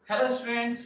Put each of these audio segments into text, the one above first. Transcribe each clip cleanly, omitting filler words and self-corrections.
Hello students.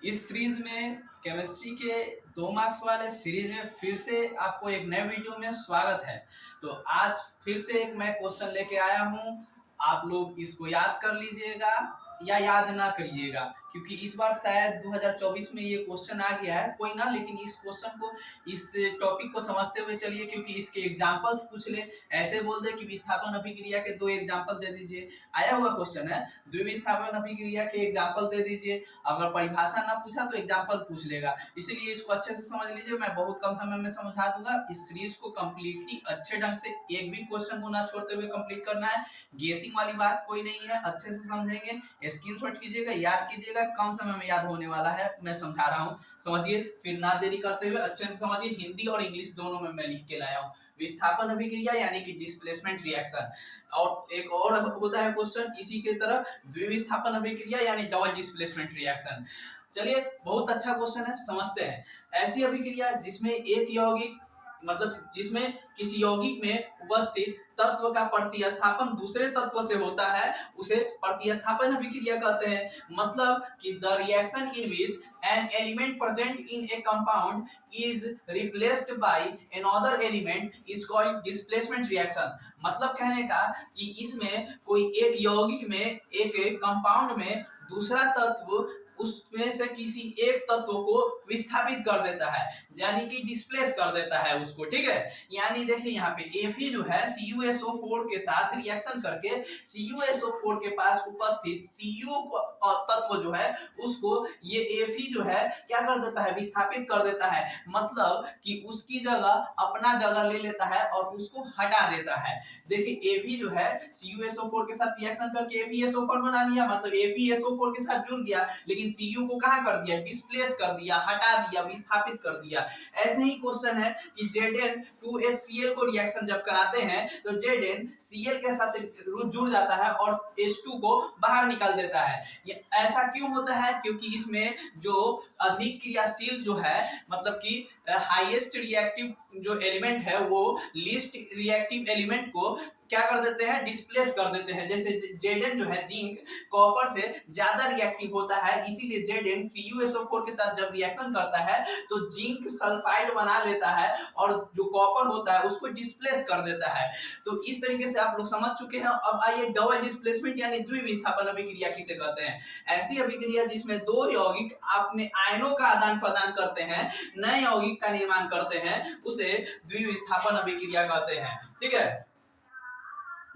इस series में chemistry के 2 मार्क्स वाले सीरीज में फिर से आपको एक नए वीडियो में स्वागत है। तो आज फिर से एक मैं क्वेश्चन लेके आया हूँ। आप लोग इसको याद कर लीजिएगा या याद ना करिएगा, क्योंकि इस बार शायद 2024 में ये क्वेश्चन आ गया है। कोई ना, लेकिन इस क्वेश्चन को, इस टॉपिक को समझते हुए चलिए, क्योंकि इसके एग्जाम्पल्स पूछ ले। ऐसे बोल दे कि विस्थापन अभिक्रिया के 2 एग्जाम्पल दे दीजिए। आया हुआ क्वेश्चन है, द्विविस्थापन अभिक्रिया के एग्जाम्पल दे दीजिए। अगर परिभाषा ना पूछा तो एग्जाम्पल पूछ लेगा, इसीलिए इसको अच्छे से समझ लीजिए। मैं बहुत कम समय में समझा दूंगा। इस सीरीज को कंप्लीटली अच्छे ढंग से एक भी क्वेश्चन को ना छोड़ते हुए कंप्लीट करना है। गेसिंग वाली बात कोई नहीं है, अच्छे से समझेंगे। स्क्रीनशॉट कीजिएगा, याद कीजिएगा, कम समय में याद होने वाला है। मैं समझा रहा हूँ, समझिए। फिर ना देरी करते हुए अच्छे से समझिए। हिंदी और इंग्लिश दोनों में मैं लिख के लाया हूँ। विस्थापन अभिक्रिया यानी कि डिस्प्लेसमेंट रिएक्शन, और एक और होता है क्वेश्चन इसी के तरह, द्विविस्थापन अभिक्रिया यानी डबल डिस्प्लेसमेंट रिएक्शन। चलिए, बहुत अच्छा क्वेश्चन है, समझते हैं। ऐसी अभिक्रिया जिसमें एक यौगिक, मतलब जिसमें किसी यौगिक में उपस्थित तत्व का प्रतिस्थापन दूसरे तत्व से होता है, उसे प्रतिस्थापन अभिक्रिया कहते हैं। मतलब कि the reaction in which an element present in a compound is replaced by another element is called displacement reaction। मतलब कहने का कि इसमें कोई एक यौगिक में, एक कंपाउंड में दूसरा तत्व उसमें से किसी एक तत्व को विस्थापित कर देता है, यानी कि डिस्प्लेस कर देता है उसको। ठीक है, यानी देखिए यहाँ पे Fe जो है CuSO4 के साथ रिएक्शन करके CuSO4 के पास उपस्थित Cu तत्व जो है उसको ये Fe जो है क्या कर देता है, विस्थापित कर देता है। मतलब कि उसकी जगह अपना जगह ले लेता है और उसको हटा देता है। देखिए Fe जो है CuSO4 के साथ रिएक्शन करके FeSO4 बना लिया, मतलब FeSO4 के साथ जुड़ गया, लेकिन Cu को कहां कर दिया, डिस्प्लेस कर दिया, हटा दिया, विस्थापित कर दिया। ऐसे ही क्वेश्चन है कि Zn2HCl को रिएक्शन जब कराते हैं तो ZnCl के साथ जुड़ जाता है और H2 को बाहर निकाल देता है। ये ऐसा क्यों होता है, क्योंकि इसमें जो अधिक क्रियाशील जो है, मतलब कि हाईएस्ट रिएक्टिव जो एलिमेंट है वो लीस्ट रिएक्टिव एलिमेंट को क्या कर देते हैं, डिस्प्लेस कर देते हैं। जैसे Zn जो है जिंक कॉपर से ज्यादा रिएक्टिव होता है, इसीलिए Zn CuSO4 के साथ जब रिएक्शन करता है तो जिंक सल्फाइड बना लेता है और जो कॉपर होता है उसको डिस्प्लेस कर देता है। तो इस तरीके से आप लोग समझ चुके हैं। अब आइए डबल डिस्प्लेसमेंट यानी द्विविस्थापन अभिक्रिया किसे कहते हैं। ऐसी अभिक्रिया जिसमें दो यौगिक अपने आयनों का आदान प्रदान करते हैं, नए यौगिक का निर्माण करते हैं, उसे द्विविस्थापन अभिक्रिया कहते हैं। ठीक है,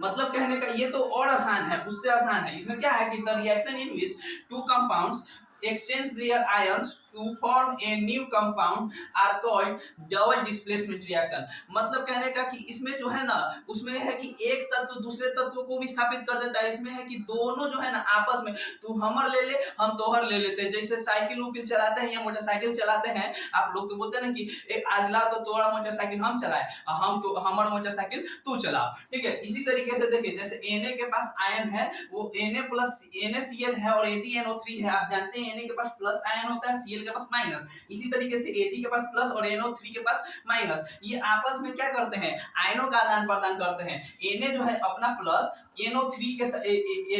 मतलब कहने का ये तो और आसान है, उससे आसान है। इसमें क्या है कि the reaction in which two compounds exchange their ions to form a new compound are called double displacement reaction। मतलब कहने का कि इसमें जो है ना, उसमें है कि एक तत्व दूसरे तत्व को विस्थापित कर देता है। इसमें है कि दोनों जो है ना आपस में, तू हमर ले ले, हम तोहर ले लेते हैं। जैसे साइकिल उकिल चलाते हैं या मोटरसाइकिल चलाते हैं, आप लोग तो बोलते हैं ना कि आज ला तो तोड़ा मोटरसाइकिल हम चलाए, हम तो हमर मोटरसाइकिल तू चला। ठीक है, इसी तरीके से देखिए, जैसे Na के पास आयन है, वो Na प्लस NaCl है और AgNO3 है। आप जानते हैं Na के पास प्लस आयन होता है, Cl के पास माइनस। इसी तरीके से Ag के पास प्लस और NO3 के पास माइनस। ये आपस में क्या करते हैं, आयनों का आदान प्रदान करते हैं। Na जो है अपना प्लस NO3 के साथ,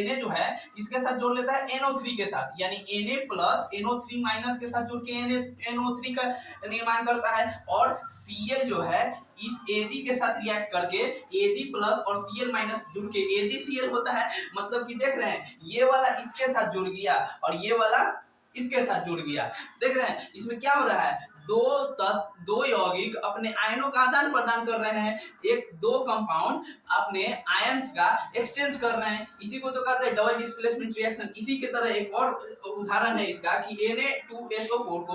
Na जो है इसके साथ जोड़ लेता है NO3 के साथ, यानी Na प्लस NO3 माइनस के साथ जुड़ के NO3 का निर्माण करता है। और Cl जो है इस Ag के साथ रिएक्ट करके Ag प्लस और Cl माइनस जुड़ के AgCl होता है। मतलब कि देख रहे हैं, ये वाला इसके साथ जुड़ गया और ये वाला इसके साथ जुड़ गया। देख रहे हैं इसमें क्या हो रहा है, दो यौगिक अपने आयनों का आदान प्रदान कर रहे हैं। एक दो कंपाउंड अपने आयन्स का एक्सचेंज कर रहे हैं, इसी को तो कहते हैं डबल डिस्प्लेसमेंट रिएक्शन। इसी के तरह एक और उदाहरण है इसका कि Na2SO4 को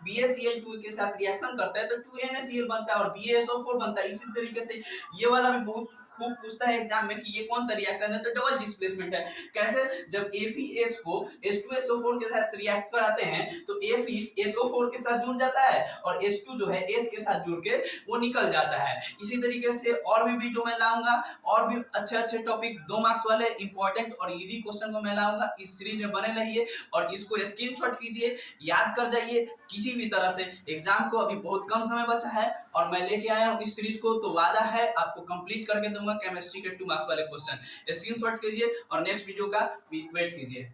BaCl2 के साथ रिएक्शन करता है तो 2NaCl बनता है और BaSO4 बनता है। इसी तरीके से ये वाला भी बहुत खूब पूछता है एग्जाम में कि ये कौन सा रिएक्शन है, तो डबल डिस्प्लेसमेंट है। कैसे, जब FeS को H2SO4 के साथ रिएक्ट कराते हैं तो FeSO4 के साथ जुड़ जाता है और H2 जो है S के साथ जुड़ के वो निकल जाता है। इसी तरीके से और भी वीडियो मैं लाऊंगा, और भी अच्छे अच्छे टॉपिक 2 मार्क्स वाले इंपॉर्टेंट और इजी क्वेश्चन को मैं लाऊंगा। इस सीरीज में बने रहिए और इसको स्क्रीनशॉट कीजिए, याद कर जाइए किसी भी तरह से। एग्जाम को अभी बहुत कम समय बचा है और मैं लेके आया हूँ इस सीरीज को, तो वादा है आपको कंप्लीट करके दूंगा केमिस्ट्री के 2 मार्क्स वाले क्वेश्चन। स्क्रीनशॉट कीजिए और नेक्स्ट वीडियो का वेट कीजिए।